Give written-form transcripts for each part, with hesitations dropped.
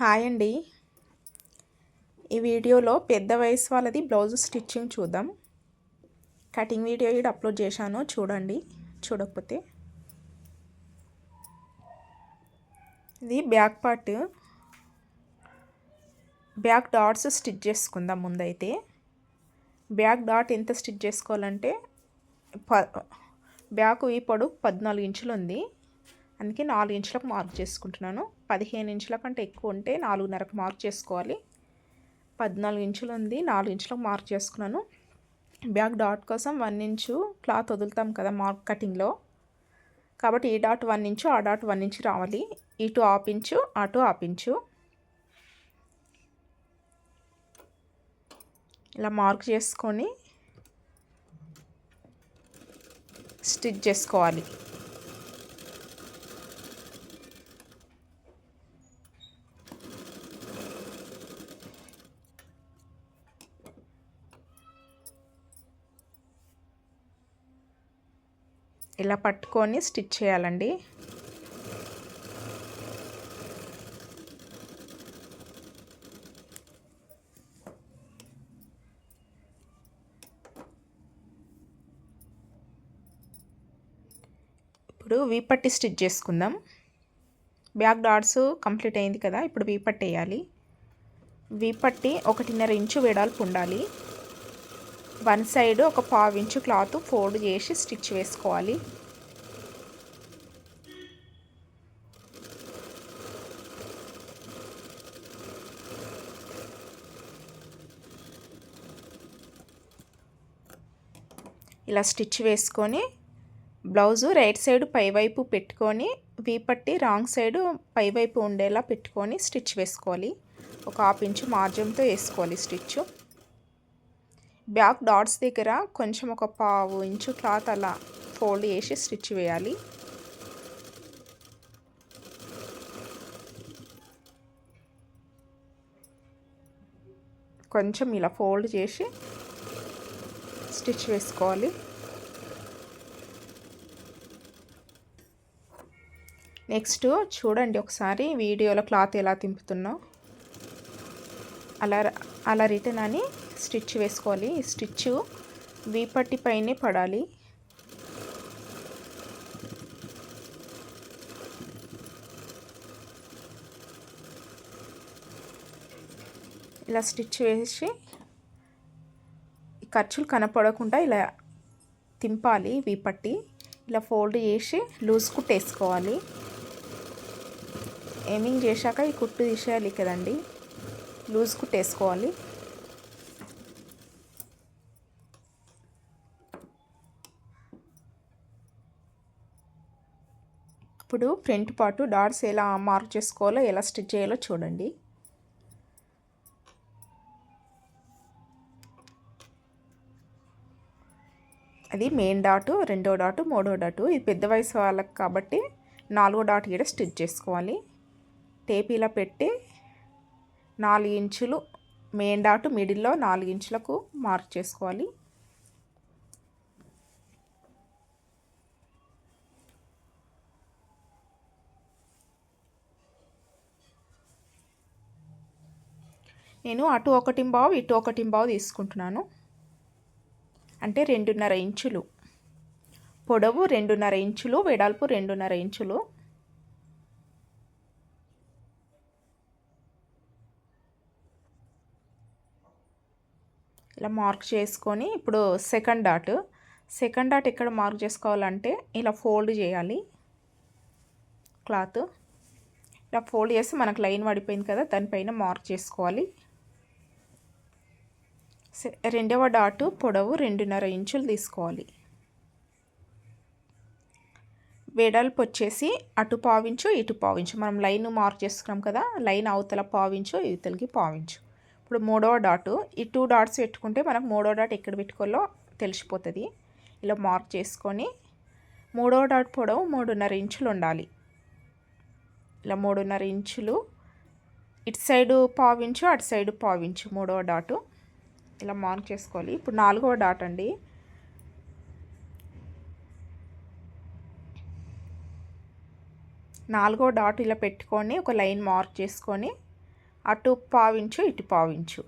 Hi అండి. ఈ వీడియోలో పెద్ద వయసు వాళ్ళది బ్లౌజ్ స్టిచ్చింగ్ చూద్దాం. కటింగ్ వీడియో ఇక్కడ అప్లోడ్ చేశాను, చూడండి చూడకపోతే. ఇది back part. Back dots stitch చేసుకుందాం. ముందైతే బ్యాక్ డాట్ ఎంత స్టిచ్ చేసుకోవాలంటే బ్యాక్ ఈ పొడవు 14 ఇంచులు ఉంది, అందుకే 4 ఇంచులకు మార్క్ చేసుకుంటున్నాను. 15 ఇంచుల కంటే ఎక్కువ ఉంటే 4.5కు మార్క్ చేసుకోవాలి. 14 ఇంచులు ఉంది, 4 ఇంచులకు మార్క్ చేసుకున్నాను. బ్యాక్ డాట్ కోసం 1 ఇంచు క్లాత్ వదులుతాం కదా మార్క్ కటింగ్లో, కాబట్టి ఈ డాట్ 1 ఇంచు, ఆ డాట్ 1 ఇంచు రావాలి. ఇటు హాఫ్ ఇంచు, అటు హాఫ్ ఇంచు ఇలా మార్క్ చేసుకొని స్టిచ్ చేసుకోవాలి. ఇలా పట్టుకొని స్టిచ్ చేయాలండి. ఇప్పుడు వీపట్టి స్టిచ్ చేసుకుందాం. బ్యాక్ డాట్స్ కంప్లీట్ అయింది కదా, ఇప్పుడు వీపట్టి వేయాలి. వీపట్టి 1.5 ఇంచు వెడల్పు ఉండాలి. వన్ సైడ్ ఒక 1/2 ఇంచు క్లాత్ ఫోల్డ్ చేసి స్టిచ్ వేసుకోవాలి. ఇలా స్టిచ్ వేసుకొని బ్లౌజు రైట్ సైడ్ పైవైపు పెట్టుకొని వీపట్టి రాంగ్ సైడ్ పైవైపు ఉండేలా పెట్టుకొని స్టిచ్ వేసుకోవాలి. ఒక 1/2 ఇంచు మార్జిన్తో వేసుకోవాలి స్టిచ్. బ్యాక్ డాట్స్ దగ్గర కొంచెం ఒక 1/2 ఇంచు క్లాత్ అలా ఫోల్డ్ చేసి స్టిచ్ వేయాలి. కొంచెం ఇలా ఫోల్డ్ చేసి స్టిచ్ వేసుకోవాలి. నెక్స్ట్ చూడండి ఒకసారి వీడియోలో క్లాత్ ఎలా తింపుతున్నా, అలా రిటర్న్ అని స్టిచ్ వేసుకోవాలి. ఈ స్టిచ్ వీపట్టి పైనే పడాలి. ఇలా స్టిచ్ వేసి ఖర్చులు కనపడకుండా ఇలా తింపాలి. వీపట్టి ఇలా ఫోల్డ్ చేసి లూజ్ కుట్టేసుకోవాలి. ఏమింగ్ చేశాక ఈ కుట్టు తీసేయాలి కదండి, లూజ్ కుట్టేసుకోవాలి. ఇప్పుడు ఫ్రంట్ పార్ట్ డాట్స్ ఎలా మార్క్ చేసుకోవాలో, ఎలా స్టిచ్ చేయాలో చూడండి. అది మెయిన్ డాటు, రెండో డాటు, మూడో డాటు. ఇది పెద్ద వయసు వాళ్ళకి కాబట్టి 4వ డాట్ కూడా స్టిచ్ చేసుకోవాలి. టేప్ ఇలా పెట్టి 4 ఇంచులు మెయిన్ డాటు మిడిల్లో 4 ఇంచులకు మార్క్ చేసుకోవాలి. నేను అటు 1.5 ఇటు 1.5 తీసుకుంటున్నాను. అంటే 2.5 ఇంచులు పొడవు, 2.5 ఇంచులు వెడల్పు, 2.5 ఇంచులు. ఇలా మార్క్ చేసుకొని ఇప్పుడు సెకండ్ డాట్ ఎక్కడ మార్క్ చేసుకోవాలంటే ఇలా ఫోల్డ్ చేయాలి. క్లాత్ ఇలా ఫోల్డ్ చేసి మనకు లైన్ పడిపోయింది కదా, దానిపైన మార్క్ చేసుకోవాలి. రెండవ డాటు పొడవు 2.5 ఇంచులు తీసుకోవాలి. వెడల్పు వచ్చేసి అటు 1/2 ఇంచు, ఇటు 1/2 ఇంచు. మనం లైన్ మార్క్ చేసుకున్నాం కదా, లైన్ అవతల 1/2 ఇంచు, ఇవతలకి 1/2 ఇంచు. ఇప్పుడు మూడవ డాటు, ఈ 2 డాట్స్ పెట్టుకుంటే మనకు మూడవ డాట్ ఎక్కడ పెట్టుకోవాలో తెలిసిపోతుంది. ఇలా మార్క్ చేసుకొని మూడవ డాట్ పొడవు 3.5 ఇంచులు ఉండాలి. ఇలా 3.5 ఇంచులు, ఇటు సైడు 1/2 ఇంచు, అటు సైడు 1/2 ఇంచు మూడవ డాటు ఇలా మార్క్ చేసుకోవాలి. ఇప్పుడు 4వ డాట్ అండి. 4వ డాట్ ఇలా పెట్టుకొని ఒక లైన్ మార్క్ చేసుకొని అటు పావించు ఇటు పావించు.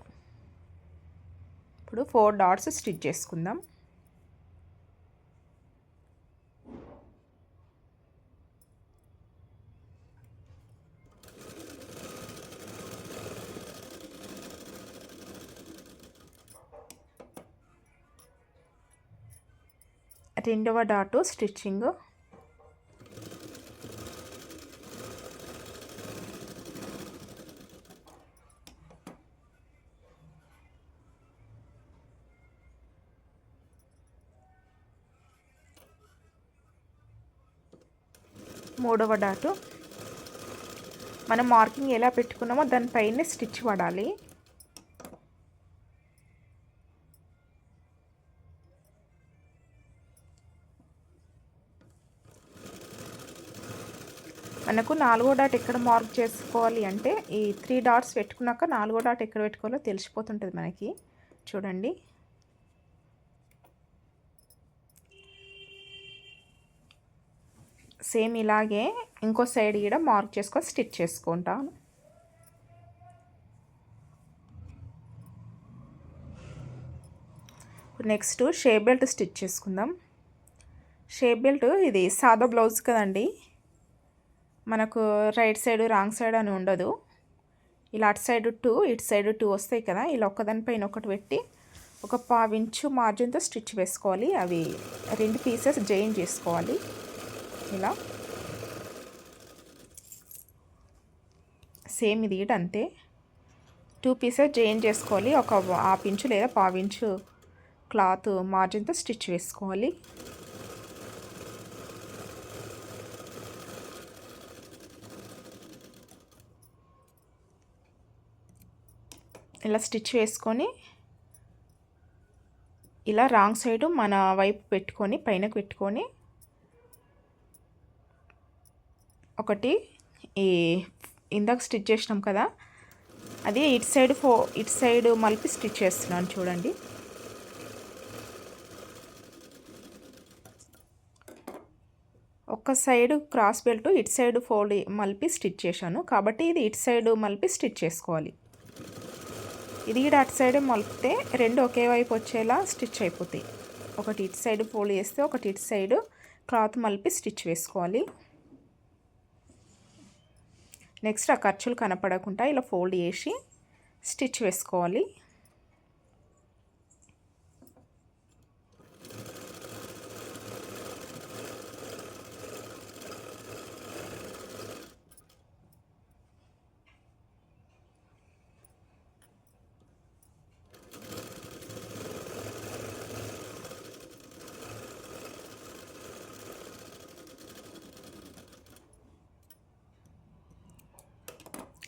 ఇప్పుడు 4 డాట్స్ స్టిచ్ చేసుకుందాం. రెండవ డాటు స్టిచ్చింగ్, మూడవ డాటు. మనం మార్కింగ్ ఎలా పెట్టుకున్నామో దానిపైనే స్టిచ్ పడాలి. మనకు 4వ డాట్ ఎక్కడ మార్క్ చేసుకోవాలి అంటే ఈ 3 డాట్స్ పెట్టుకున్నాక 4వ డాట్ ఎక్కడ పెట్టుకోవాలో తెలిసిపోతుంటుంది మనకి. చూడండి, సేమ్ ఇలాగే ఇంకో సైడ్ కూడా మార్క్ చేసుకొని స్టిచ్ చేసుకుంటాను. నెక్స్ట్ షేప్ బెల్ట్ స్టిచ్ చేసుకుందాం. షేప్ బెల్ట్ ఇది సాదా బ్లౌజ్ కదండి, మనకు రైట్ సైడ్ రాంగ్ సైడ్ అని ఉండదు. ఇలా అటు సైడ్ 2 ఇటు సైడ్ 2 వస్తాయి కదా, ఇలా ఒక్కదానిపైన ఒకటి పెట్టి ఒక 1/2 ఇంచు మార్జిన్తో స్టిచ్ వేసుకోవాలి. అవి 2 పీసెస్ జాయిన్ చేసుకోవాలి. ఇలా సేమ్ ఇది కూడా అంతే, 2 పీసెస్ జాయిన్ చేసుకోవాలి. ఒక 1/2 ఇంచు లేదా 1/2 ఇంచు క్లాత్ మార్జిన్తో స్టిచ్ వేసుకోవాలి. ఇలా స్టిచ్ వేసుకొని ఇలా రాంగ్ సైడ్ మన వైపు పెట్టుకొని పైనకు పెట్టుకొని ఒకటి ఈ ఇందాక స్టిచ్ చేసినాం కదా, అది ఇటు సైడ్ మలిపి స్టిచ్ చేస్తున్నాను. చూడండి, ఒక సైడ్ క్రాస్ బెల్ట్ ఇటు సైడ్ ఫోల్డ్ మలిపి స్టిచ్ చేశాను కాబట్టి ఇది ఇటు సైడ్ మలిపి స్టిచ్ చేసుకోవాలి. ఇది కూడా అటు సైడే మలిపితే 2 ఒకే వైపు వచ్చేలా స్టిచ్ అయిపోతాయి. ఒకటి ఇటు సైడ్ ఫోల్డ్ చేస్తే ఒకటి ఇటు సైడ్ క్లాత్ మలిపి స్టిచ్ వేసుకోవాలి. నెక్స్ట్ ఆ ఖర్చులు కనపడకుండా ఇలా ఫోల్డ్ చేసి స్టిచ్ వేసుకోవాలి.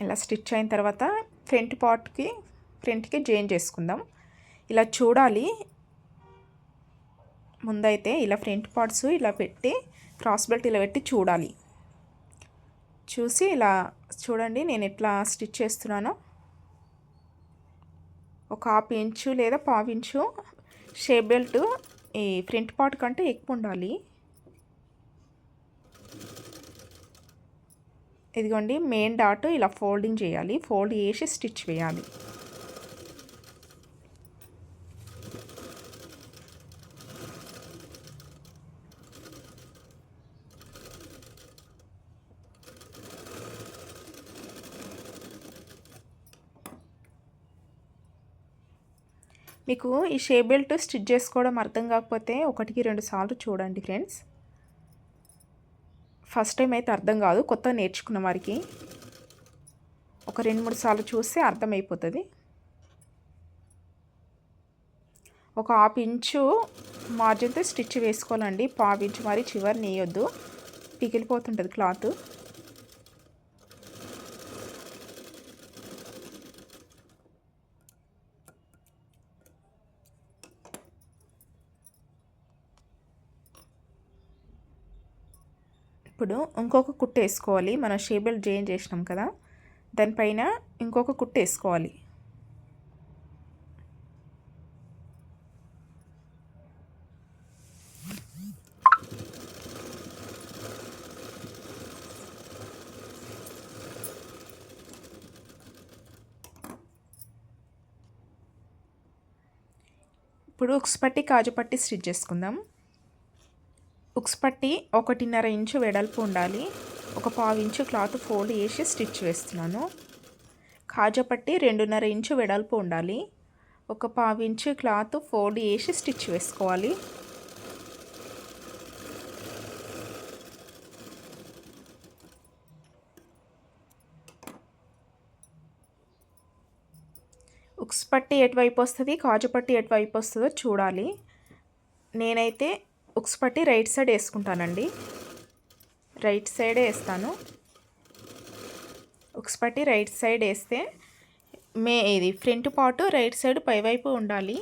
ఇలా స్టిచ్ అయిన తర్వాత ఫ్రంట్కి జాయిన్ చేసుకుందాం. ఇలా చూడాలి, ముందైతే ఇలా ఫ్రంట్ పార్ట్స్ ఇలా పెట్టి క్రాస్ బెల్ట్ ఇలా పెట్టి చూడాలి. చూసి ఇలా చూడండి నేను ఎట్లా స్టిచ్ చేస్తున్నానో. ఒక 1/2 ఇంచు లేదా 1/2 ఇంచు షేప్ బెల్ట్ ఈ ఫ్రంట్ పార్ట్ కంటే ఎక్కువ ఉండాలి. ఇదిగోండి, మెయిన్ డాట్ ఇలా ఫోల్డింగ్ చేయాలి, ఫోల్డ్ చేసి స్టిచ్ వేయాలి. మీకు ఈ షేప్ బెల్ట్ స్టిచ్ చేసుకోవడం అర్థం కాకపోతే 1కి 2 సార్లు చూడండి ఫ్రెండ్స్. ఫస్ట్ టైం అయితే అర్థం కాదు, కొత్తగా నేర్చుకున్న వారికి ఒక 2-3 సార్లు చూస్తే అర్థమైపోతుంది. ఒక 1/2 ఇంచు మార్జిన్తో స్టిచ్ వేసుకోవాలండి. 1/2 ఇంచు మరి చివరి నేయొద్దు, పిగిలిపోతుంటుంది క్లాత్. ఇప్పుడు ఇంకొక కుట్టు వేసుకోవాలి. మనం షేప్ బెల్ట్ జాయిన్ చేసినాం కదా, దానిపైన ఇంకొక కుట్టు వేసుకోవాలి. ఇప్పుడు ఉక్స్ పట్టి కాజు పట్టి స్టిచ్ చేసుకుందాం. ఉక్స్ పట్టి 1.5 ఇంచు వెడల్పు ఉండాలి. ఒక 1/4 ఇంచు క్లాత్ ఫోల్డ్ చేసి స్టిచ్ వేస్తున్నాను. కాజా పట్టి 2.5 ఇంచు వెడల్పు ఉండాలి. ఒక 1/4 ఇంచు క్లాత్ ఫోల్డ్ చేసి స్టిచ్ వేసుకోవాలి. ఉక్స్ పట్టి ఎటువైపు వస్తుంది, కాజు పట్టి ఎటువైపు వస్తుందో చూడాలి. నేనైతే ఉక్స్ పట్టి రైట్ సైడ్ వేసుకుంటానండి. రైట్ సైడే వేస్తాను. ఉక్స్ పట్టి రైట్ సైడ్ వేస్తే ఇది ఫ్రంట్ పార్ట్ రైట్ సైడ్ పైవైపు ఉండాలి.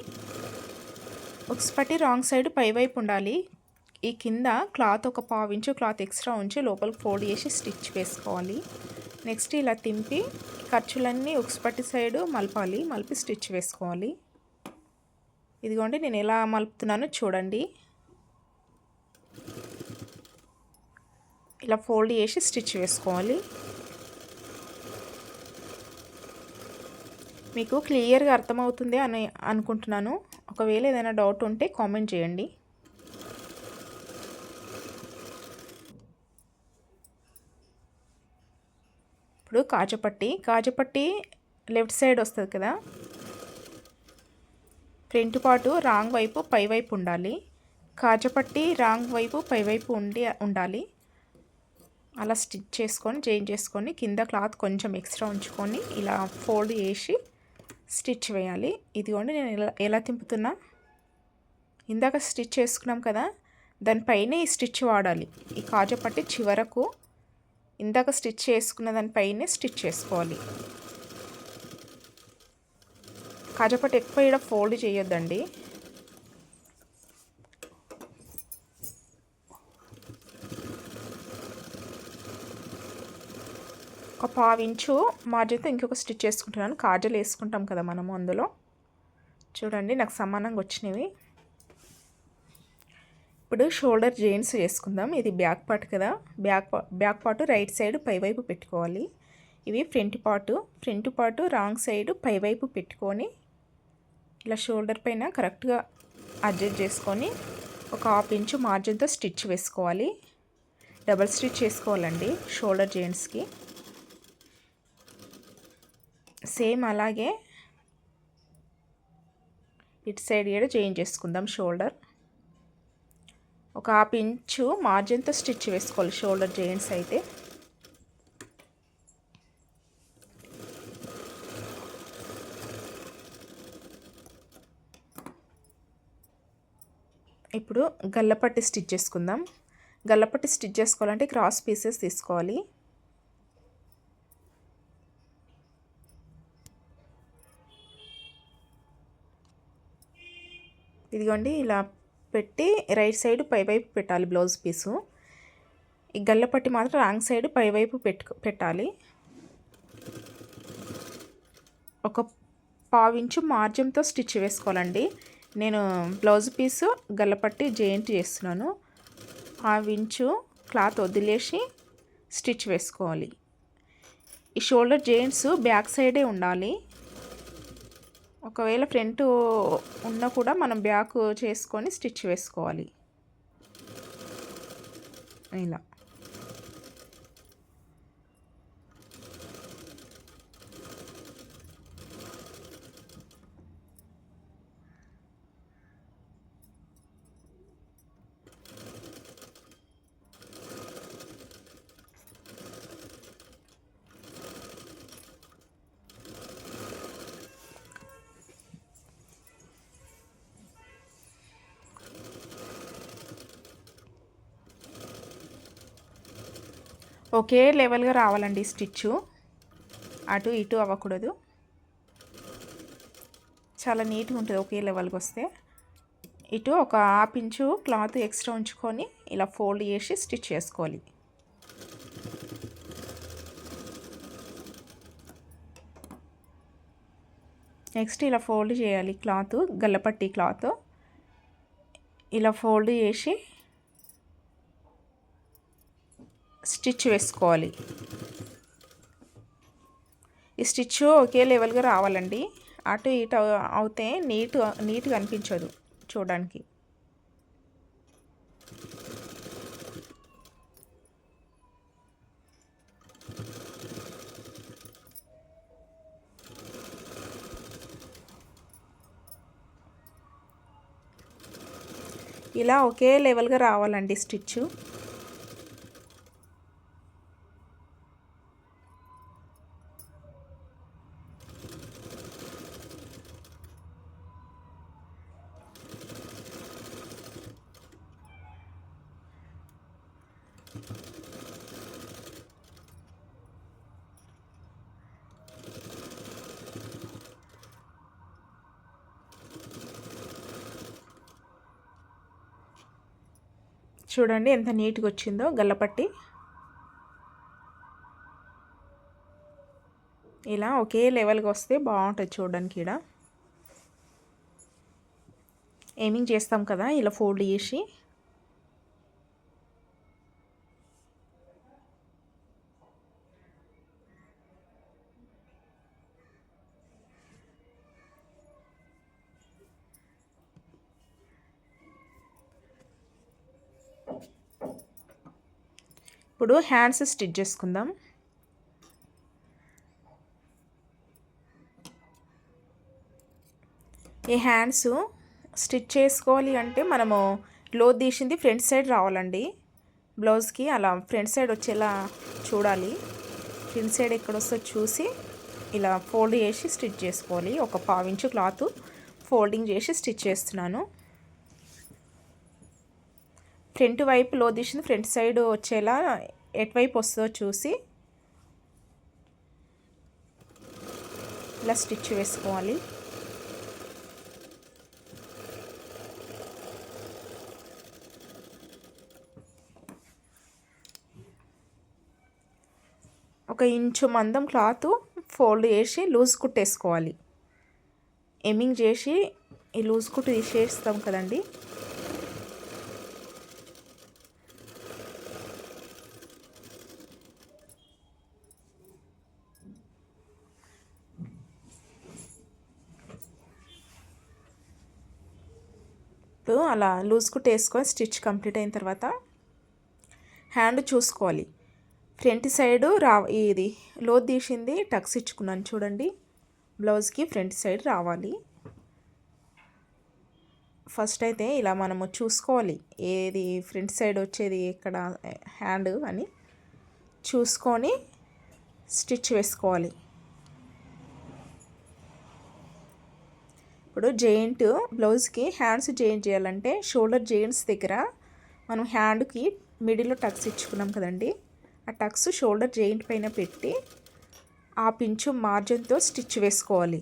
ఉక్స్ పట్టి రాంగ్ సైడ్ పైవైపు ఉండాలి. ఈ కింద క్లాత్ ఒక 1/4 ఇంచు క్లాత్ ఎక్స్ట్రా ఉంచి లోపలికి ఫోల్డ్ చేసి స్టిచ్ వేసుకోవాలి. నెక్స్ట్ ఇలా తింపి ఖర్చులన్నీ ఉక్స్ పట్టి సైడ్ మలిపి స్టిచ్ వేసుకోవాలి. ఇదిగోండి నేను ఎలా మలుపుతున్నానో చూడండి. ఇలా ఫోల్డ్ చేసి స్టిచ్ వేసుకోవాలి. మీకు క్లియర్గా అర్థమవుతుంది అని అనుకుంటున్నాను. ఒకవేళ ఏదైనా డౌట్ ఉంటే కామెంట్ చేయండి. ఇప్పుడు కాజపట్టి లెఫ్ట్ సైడ్ వస్తుంది కదా, ఫ్రంట్ పార్ట్ రాంగ్ వైపు పైవైపు ఉండాలి. కాజపట్టి రాంగ్ వైపు పైవైపు ఉండాలి. అలా స్టిచ్ చేసుకొని జాయిన్ చేసుకొని కింద క్లాత్ కొంచెం ఎక్స్ట్రా ఉంచుకొని ఇలా ఫోల్డ్ చేసి స్టిచ్ వేయాలి. ఇదిగోండి నేను ఎలా తింపుతున్నా. ఇందాక స్టిచ్ చేసుకున్నాం కదా, దానిపైనే ఈ స్టిచ్ వాడాలి. ఈ కాజపట్టి చివరకు ఇందాక స్టిచ్ చేసుకున్న దానిపైనే స్టిచ్ చేసుకోవాలి. కాజపట్టి ఎక్కువ ఇక్కడ ఫోల్డ్ చేయొద్దండి. ఒక 1/4 ఇంచు మార్జిన్తో ఇంకొక స్టిచ్ వేసుకుంటున్నాను. కాజలు వేసుకుంటాం కదా మనము అందులో. చూడండి నాకు సమానంగా వచ్చినవి. ఇప్పుడు షోల్డర్ జాయింట్స్ చేసుకుందాం. ఇది బ్యాక్ పార్ట్ కదా, బ్యాక్ పార్ట్ రైట్ సైడ్ పైవైపు పెట్టుకోవాలి. ఇవి ఫ్రంట్ పార్ట్ రాంగ్ సైడ్ పైవైపు పెట్టుకొని ఇలా షోల్డర్ పైన కరెక్ట్గా అడ్జస్ట్ చేసుకొని ఒక 1/2 ఇంచు మార్జిన్తో స్టిచ్ వేసుకోవాలి. డబల్ స్టిచ్ చేసుకోవాలండి షోల్డర్ జాయింట్స్కి. సేమ్ అలాగే ఇటు సైడ్ కూడా జాయిన్ చేసుకుందాం. షోల్డర్ ఒక 1/2 ఇంచు మార్జిన్తో స్టిచ్ వేసుకోవాలి షోల్డర్ జాయింట్స్ అయితే. ఇప్పుడు గల్లపట్టి స్టిచ్ చేసుకుందాం. గల్లపట్టి స్టిచ్ చేసుకోవాలంటే క్రాస్ పీసెస్ తీసుకోవాలి. ఇదిగోండి ఇలా పెట్టి రైట్ సైడ్ పైవైపు పెట్టాలి బ్లౌజ్ పీసు. ఈ గల్లపట్టి మాత్రం రాంగ్ సైడ్ పైవైపు పెట్టాలి. ఒక 1/4 ఇంచు మార్జిన్తో స్టిచ్ వేసుకోవాలండి. నేను బ్లౌజ్ పీసు గల్లపట్టి జాయింట్ చేస్తున్నాను. 1/2 ఇంచు క్లాత్ వదిలేసి స్టిచ్ వేసుకోవాలి. ఈ షోల్డర్ జాయింట్స్ బ్యాక్ సైడే ఉండాలి. ఒకవేళ ఫ్రంట్ ఉన్నా కూడా మనం బ్యాక్ చేసుకొని స్టిచ్ వేసుకోవాలి. ఇలా ఒకే లెవెల్గా రావాలండి స్టిచ్చు, అటు ఇటు అవ్వకూడదు. చాలా నీట్గా ఉంటుంది ఒకే లెవెల్కి వస్తే. ఇటు ఒక 1/2 ఇంచు క్లాత్ ఎక్స్ట్రా ఉంచుకొని ఇలా ఫోల్డ్ చేసి స్టిచ్ చేసుకోవాలి. నెక్స్ట్ ఇలా ఫోల్డ్ చేయాలి క్లాత్, గల్లపట్టి క్లాత్ ఇలా ఫోల్డ్ చేసి స్టిచ్ వేసుకోవాలి. ఈ స్టిచ్ ఒకే లెవెల్గా రావాలండి. అటు ఇటు అవుతే నీట్గా అనిపించదు. చూడడానికి. ఇలా ఒకే లెవెల్గా రావాలండి స్టిచ్. చూడండి ఎంత నీట్గా వచ్చిందో గల్లపట్టి. ఇలా ఒకే లెవెల్గా వస్తే బాగుంటుంది చూడడానికి. ఇక్కడ ఎయిమింగ్ చేస్తాం కదా, ఇలా ఫోల్డ్ చేసి ఇప్పుడు హ్యాండ్స్ స్టిచ్ చేసుకుందాం. ఈ హ్యాండ్స్ స్టిచ్ చేసుకోవాలి అంటే మనము క్లోత్ తీసింది ఫ్రంట్ సైడ్ రావాలండి బ్లౌజ్కి. అలా ఫ్రంట్ సైడ్ వచ్చేలా చూడాలి. ఫ్రంట్ సైడ్ ఎక్కడ వస్తుందో చూసి ఇలా ఫోల్డ్ చేసి స్టిచ్ చేసుకోవాలి. ఒక 1/2 ఇంచు క్లాత్ ఫోల్డింగ్ చేసి స్టిచ్ చేస్తున్నాను. ఫ్రంట్ వైపు లో తీసింది ఫ్రంట్ సైడ్ వచ్చేలా ఎటువైపు వస్తుందో చూసి ఇలా స్టిచ్ వేసుకోవాలి. ఒక ఇంచు మందం క్లాత్ ఫోల్డ్ చేసి లూజ్ కుట్టేసుకోవాలి. ఎమ్మింగ్ చేసి ఈ లూజ్ కుట్టు తీసేస్తాం కదండి. ఇప్పుడు అలా లూజ్ కుట్టు వేసుకొని స్టిచ్ కంప్లీట్ అయిన తర్వాత హ్యాండ్ చూసుకోవాలి. ఫ్రంట్ సైడు ఇది లోతు తీసింది టక్స్ ఇచ్చుకున్నాను చూడండి. బ్లౌజ్కి ఫ్రంట్ సైడ్ రావాలి. ఫస్ట్ అయితే ఇలా మనము చూసుకోవాలి ఏది ఫ్రంట్ సైడ్ వచ్చేది ఎక్కడ హ్యాండ్ అని చూసుకొని స్టిచ్ వేసుకోవాలి. ఇప్పుడు జాయింట్ బ్లౌజ్కి హ్యాండ్స్ జాయింట్ చేయాలంటే షోల్డర్ జాయింట్స్ దగ్గర మనం హ్యాండ్కి మిడిల్లో టక్స్ ఇచ్చుకున్నాం కదండి, ఆ టక్స్ షోల్డర్ జాయింట్ పైన పెట్టి 1/2 ఇంచు మార్జిన్తో స్టిచ్ వేసుకోవాలి.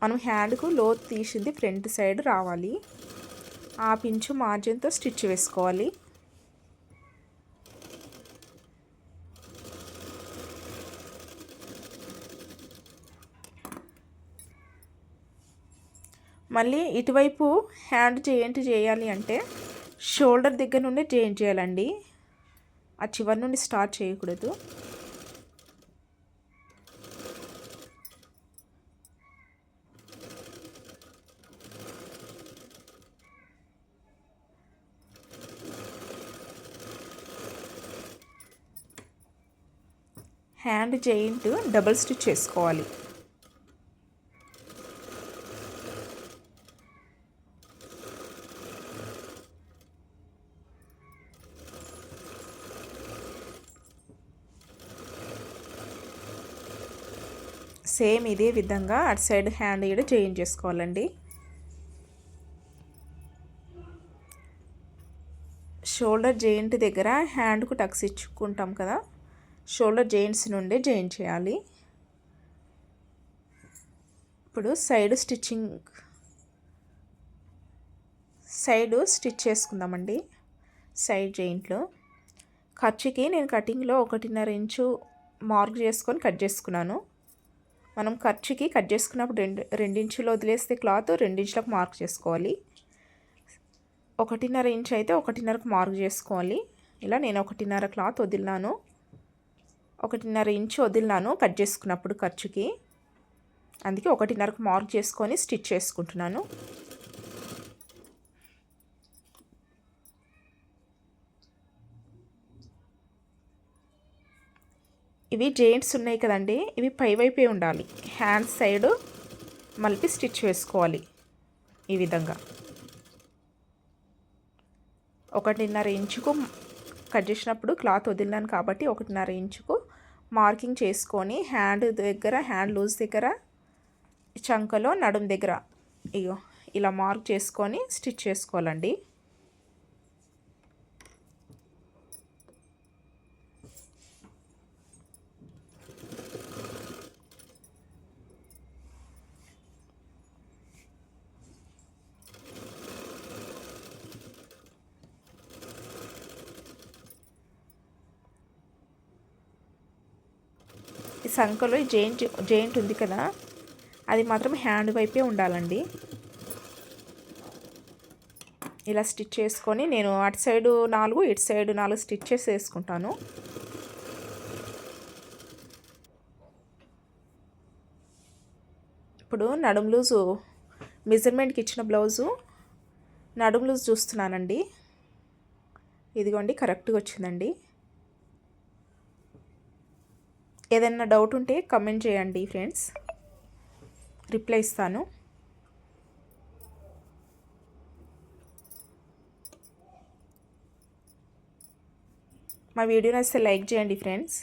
మనం హ్యాండ్కు లోతు తీసింది ఫ్రంట్ సైడ్ రావాలి. 1/2 ఇంచు మార్జిన్తో స్టిచ్ వేసుకోవాలి. మళ్ళీ ఇటువైపు హ్యాండ్ జాయింట్ చేయాలి అంటే షోల్డర్ దగ్గర నుండి జాయింట్ చేయాలండి, ఆ చివరి నుండి స్టార్ట్ చేయకూడదు. హ్యాండ్ జాయింట్ డబుల్ స్టిచ్ చేసుకోవాలి. సేమ్ ఇదే విధంగా అటు సైడ్ హ్యాండ్ కూడా జాయిన్ చేసుకోవాలండి. షోల్డర్ జాయింట్ దగ్గర హ్యాండ్కు టక్స్ ఇచ్చుకుంటాం కదా, షోల్డర్ జాయింట్స్ నుండి జాయిన్ చేయాలి. ఇప్పుడు సైడ్ స్టిచ్ చేసుకుందామండి. సైడ్ జాయింట్లో ఖర్చుకి నేను కటింగ్లో 1.5 ఇంచు మార్క్ చేసుకొని కట్ చేసుకున్నాను. మనం ఖర్చుకి కట్ చేసుకున్నప్పుడు 2 ఇంచులు వదిలేస్తే క్లాత్ 2 ఇంచులకు మార్క్ చేసుకోవాలి. 1.5 ఇంచు అయితే 1.5కు మార్క్ చేసుకోవాలి. ఇలా నేను 1.5 క్లాత్ వదిలినాను, 1.5 ఇంచు వదిలినాను కట్ చేసుకున్నప్పుడు ఖర్చుకి, అందుకే 1.5కు మార్క్ చేసుకొని స్టిచ్ చేసుకుంటున్నాను. ఇవి జెయింట్స్ ఉన్నాయి కదండి, ఇవి పైవైపే ఉండాలి. హ్యాండ్ సైడ్ మలిపి స్టిచ్ వేసుకోవాలి ఈ విధంగా. 1.5 ఇంచుకు కట్ చేసినప్పుడు క్లాత్ వదిలినాను కాబట్టి 1.5 ఇంచుకు మార్కింగ్ చేసుకొని హ్యాండ్ దగ్గర, హ్యాండ్ లూజ్ దగ్గర, చంకలో నడుం దగ్గర ఇగో ఇలా మార్క్ చేసుకొని స్టిచ్ చేసుకోవాలండి. ఈ సంఖలో జెయింట్ ఉంది కదా, అది మాత్రం హ్యాండ్ వైపే ఉండాలండి. ఇలా స్టిచ్ చేసుకొని నేను అటు సైడు 4 ఇటు సైడు 4 స్టిచ్చెస్ వేసుకుంటాను. ఇప్పుడు నడుం లూజు మెజర్మెంట్కి ఇచ్చిన బ్లౌజు నడుం లూజ్ చూస్తున్నానండి. ఇదిగోండి కరెక్ట్గా వచ్చిందండి. ఏదైనా డౌట్ ఉంటే కమెంట్ చేయండి ఫ్రెండ్స్, రిప్లై ఇస్తాను. మా వీడియో నచ్చితే లైక్ చేయండి ఫ్రెండ్స్.